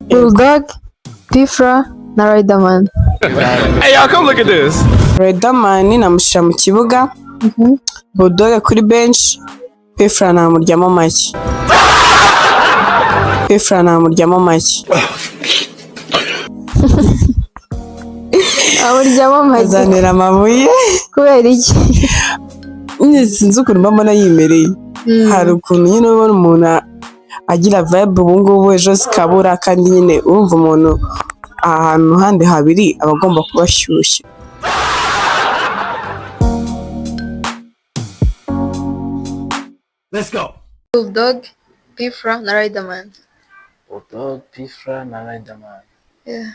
Bulldogg, na Riderman. Hey y'all, come look at this. Riderman namushyira mu kibuga, Bulldogg kuri bench, Pfra namuryamo make. Pfra namuryamo make. Amuryamo make. Azanira amabuye. Kubera iki? Sinzi ukuntu mbona yimereye. Hari ukuntu nyine ubona umuntu agira vibe ubu ngubu ejo zikabura kandi nyine urumva umuntu ahantu handi habiri abagomba kubashyushya. Let's go. Bulldogg, Pfra na Riderman. Bulldogg, Pfra na Riderman. Yeah.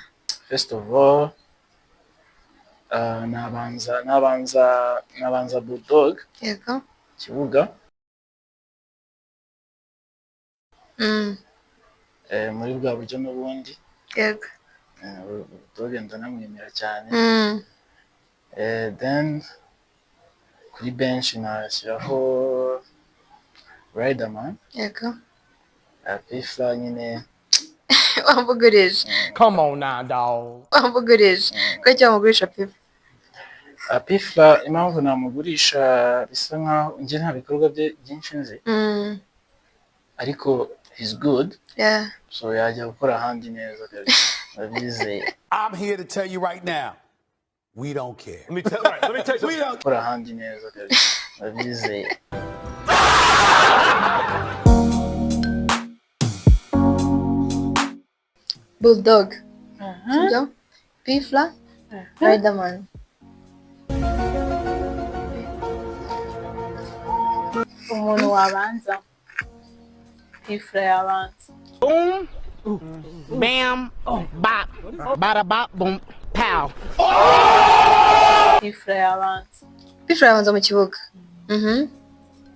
First of all, nabanza Bulldogg. Yego. Kibuga. Muri bwa buryo n'ubundi. Yego. Bulldogg ndanamwemera cyane. Then kuri bench nashyiraho Riderman. Yego. Pfra nyine Wamugurije. Come on now, dog. Wamugurije. Ko cyamugurisha Pfra. Pfra impamvu namugurisha bisa nkaho njye nta bikorwa bye byinshi nzi. Ariko he's good. Yeah. So yajya gukora ahandi neza kabisa. I'm here to tell you right now, we don't care. Let me tell you something. We don't Gukora ahandi neza kabisa. Bulldogg. Pfra, Riderman. Umuntu wabanza. Pfra yabanza. Boom, bam, bop, bada bop, boom, pow. Pfra yabanza. Pfra yabanza mu kibuga.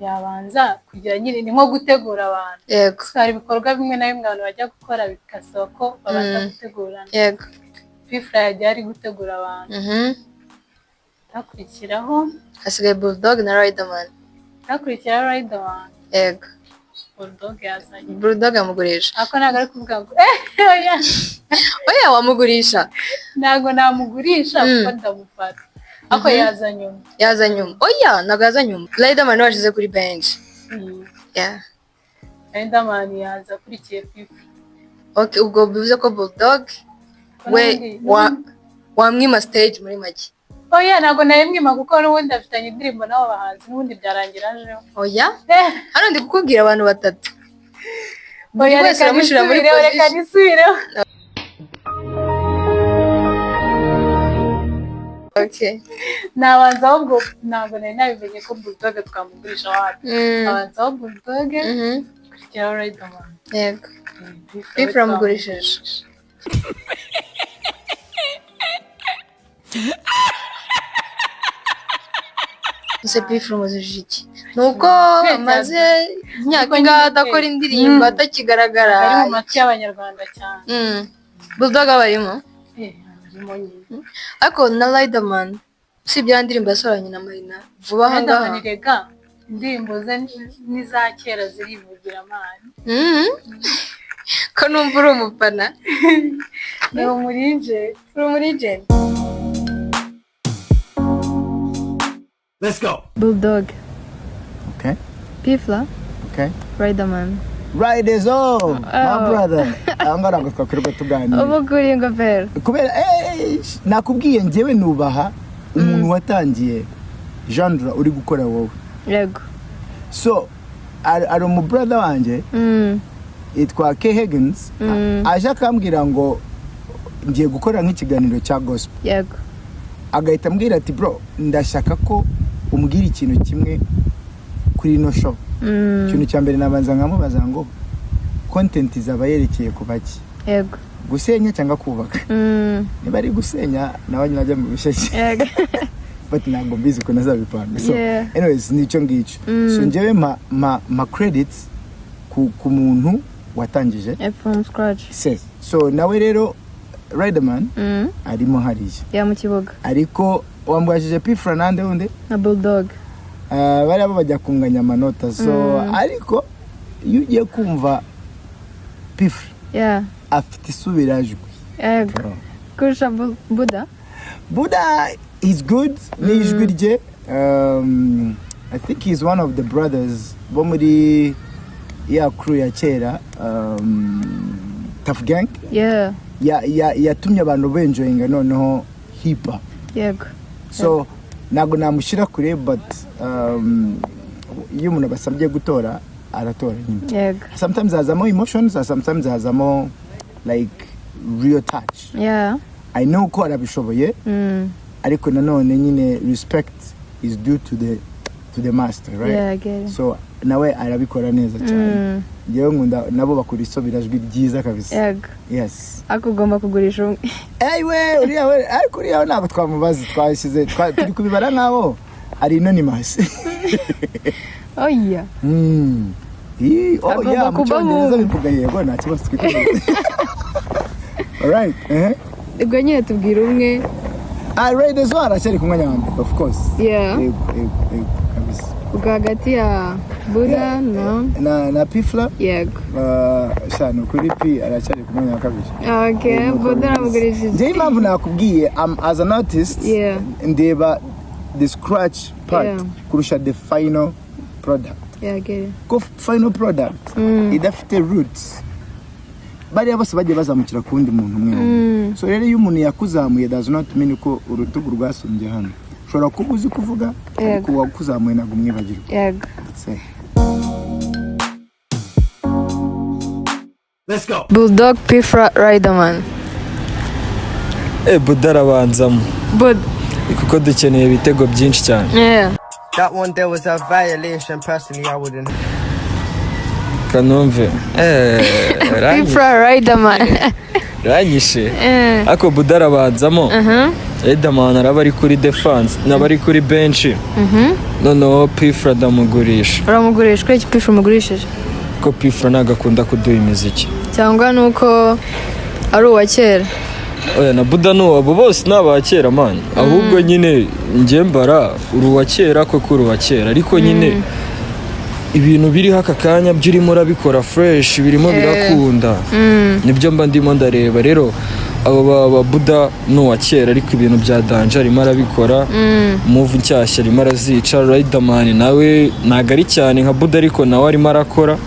Yabanza kugira nyine ni nko gutegura abantu. Yego. Hari ibikorwa bimwe na bimwe abantu bajya gukora bikasaba ko babanza gutegurana. Yego. Pfra yajya ari gutegura abantu. Hakurikiraho Hasigaye Bulldogg na Riderman. Riderman. Yego. Bulldogg yazanye. Bulldogg amugurisha. Ako ntabwo ari kuvuga ngo oya. Oya wamugurisha. Ntabwo namugurisha kuko ndamufata. Ako yaza nyuma. Yaza nyuma. Oya ntabwo yaza nyuma. Riderman washize kuri bench. Yeah. Riderman yaza kurikiye Pfra. Okay, ubwo bivuze ko Bulldogg we wamwima stage muri make. Oya ntabwo nayimwima kuko n'ubundi afitanye indirimbo n'abo bahanzi n'ubundi byarangira ajeho. Oya? Hano ndi kukubwira abantu batatu. Oya reka nisubireho. Okay. Nabanza ahubwo ntabwo nari nabimenye ko Bulldogg twamugurisha wapi. Nabanza aho Bulldogg kurikiraho Riderman. Yego. Pfra amugurishije. Ese Pfra umuzijije iki? Nuko amaze imyaka ingahe adakora indirimbo atakigaragara. Ari mu matwi y'Abanyarwanda cyane. Bulldogg abarimo? Arimo nyine. Ariko na Riderman usibye ya ndirimbo yasoranye na Marina vuba aha ngaha. Riderman rega indirimbo ze n'iza kera zirivugira amani. Ko numva uri umufana. Ni umurije. Uri umurije. Let's go. Bulldogg. Okay. Pfra. Okay. Riderman. Riders all, my brother. Angara ngo twakwirwa tuganira. Ubuguri ingofero. Kubera nakubwiye njyewe nubaha umuntu watangiye genre uri gukora wowe. Yego. So ari mu brother wanje yitwa K Higgins aje akambwira ngo ngiye gukora nk'ikiganiro cya gospel. Yego. Agahita ambwira ati bro ndashaka ko umbwira ikintu kimwe kuri no show. Ikintu cya mbere nabanza nkamubaza ngo content izaba yerekeye ku baki. Yego. Gusenya cyangwa kubaka. Niba ari gusenya nawe najya mu bisheke. Yego. But ntabwo mbizi ko nazabipanga. So anyways nicyo ngicyo. So njyewe ma credits ku muntu watangije from scratch. So nawe rero Riderman arimo hariya. Ya mu kibuga. Ariko wambwajije Pfla nande undi na Bulldogg bari bajya kunganya amanota so ariko iyo ugiye kumva Pfla afite isubirajwi kurusha Buddha is good n'ijwi rye I think he's one of the brothers bo muri ya crew ya kera Tough Gang yatumye abantu benjoyinga noneho hip hop so ntabwo namushyira kure but iyo umuntu basabye gutora aratora nyine sometimes hazamo emotions sometimes hazamo like real touch I know ko arabishoboye ariko nanone nyine respect is due to the master right so nawe arabikora neza cyane ngewe nkunda nabo bakora isobirajwi ryiza kabisa yes akugomba kugurisha umwe we uriya ntabwo twamubaza twashyize turi kubibara nkaho ari anonymous oya mu cyongereza bivuga yego nta kibazo twikoze alright ubwo nyine tubwira umwe Raiders aracyari kunganya of course yego kabisa ubwo hagati ya Buddha na Pfla yego shano kuri P aracyari kunganya kabisa Buddha namugurishije njye impamvu nakubwiye as an artist ndeba the scratch part kurusha the final product ko final product idafite roots bariya bose bagiye bazamukira ku wundi muntu umwe so rero iyo umuntu yakuzamuye does not mean ko urutugu rwasumbye hano ushobora kuba uzi kuvuga ariko wakuzamuye ntabwo umwibagirwa Let's go. Bulldogg, Pfla, Riderman. Buddha arabanzamo kuko dukeneye ibitego byinshi cyane. That one there was a violation. Personally, I wouldn't. Kanumve. Pfla, Riderman. Ranyishe. Ako Buddha arabanzamo. Riderman araba ari kuri defense, nabari kuri bench. Noneho Pfla ndamugurisha. Uramugurisha ko iki Pfla umugurishije? Ko Pfla nagakunda kuduha imiziki. Cyangwa nuko ari uwa kera. Oya na Buddha no abo bose naba kera man. Ahubwo nyine njye mbara uruwa kera ko kuruwa kera ariko nyine ibintu biri haka kanya byirimo urabikora fresh birimo birakunda. Nibyo mba ndimo ndareba rero abo baba Buddha no wa kera ariko ibintu bya danger arimo arabikora move nshyashya arimo arazica Riderman nawe nagari cyane nka Buddha ariko nawe arimo arakora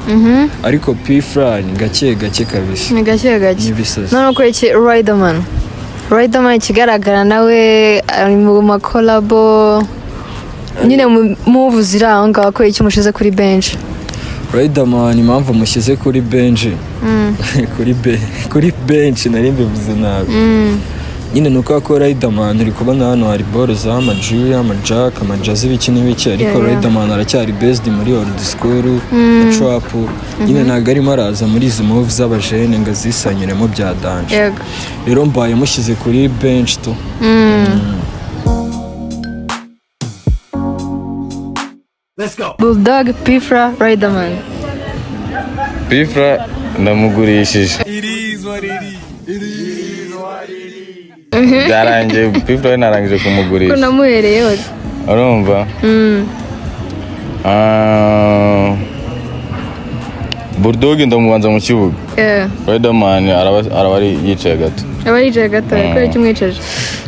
ariko Pfla ni gake kabisa ni gake none ko iki Riderman kigaragara nawe ari mu makolabo nyine move ziraho ngaho ko iki mushize kuri bench Riderman impamvu mushyize kuri bench kuri bench nari mbivuze nabi nyine nuko ko Riderman uri kubona hano hari ball za amajuye amajack amajazi biki n'ibiki ariko Riderman aracyari based muri old school trap nyine ntago arimo araza muri izi move z'abajene ngo zisanyiremo bya danger rero mbaye mushyize kuri bench to Let's go. Bulldogg, Pfla, Riderman. Pfla ndamugurishije. Byaranze Pfla narangije kumugurisha. Ko namuhereye hose. Urumva? Bulldogg ndamubanza mu kibuga. Riderman araba ari yicaye gato. Ko ikimwicaje.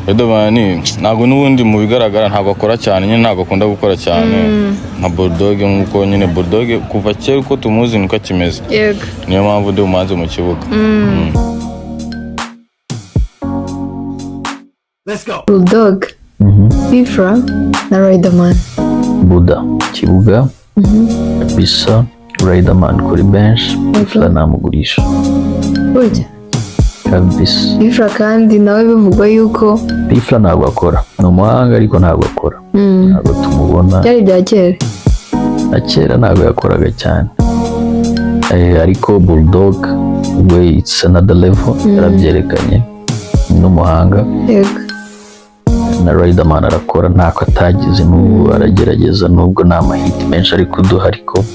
Riderman ntago nubundi mu bigaragara ntago akora cyane nyine ntago akunda gukora cyane nka Bulldogg nkuko nyine Bulldogg kuva kera uko tumuzi nuko kimeze niyo mpamvu ndi umanze mu kibuga Let's go. Bulldogg, Pfla na Riderman. Buddha kibuga bisa Riderman kuri bench Pfla namugurisha burya kabisa Pfla kandi nawe bivugwa yuko Pfla ntabwo akora ni umuhanga ariko ntabwo akora ntabwo tumubona byari bya kera kera ntabwo yakoraga cyane ariko Bulldogg we it's another level yarabyerekanye n'umuhanga na Riderman arakora ntako atagize n'ubu aragerageza nubwo nta mahiti menshi ari kuduha ariko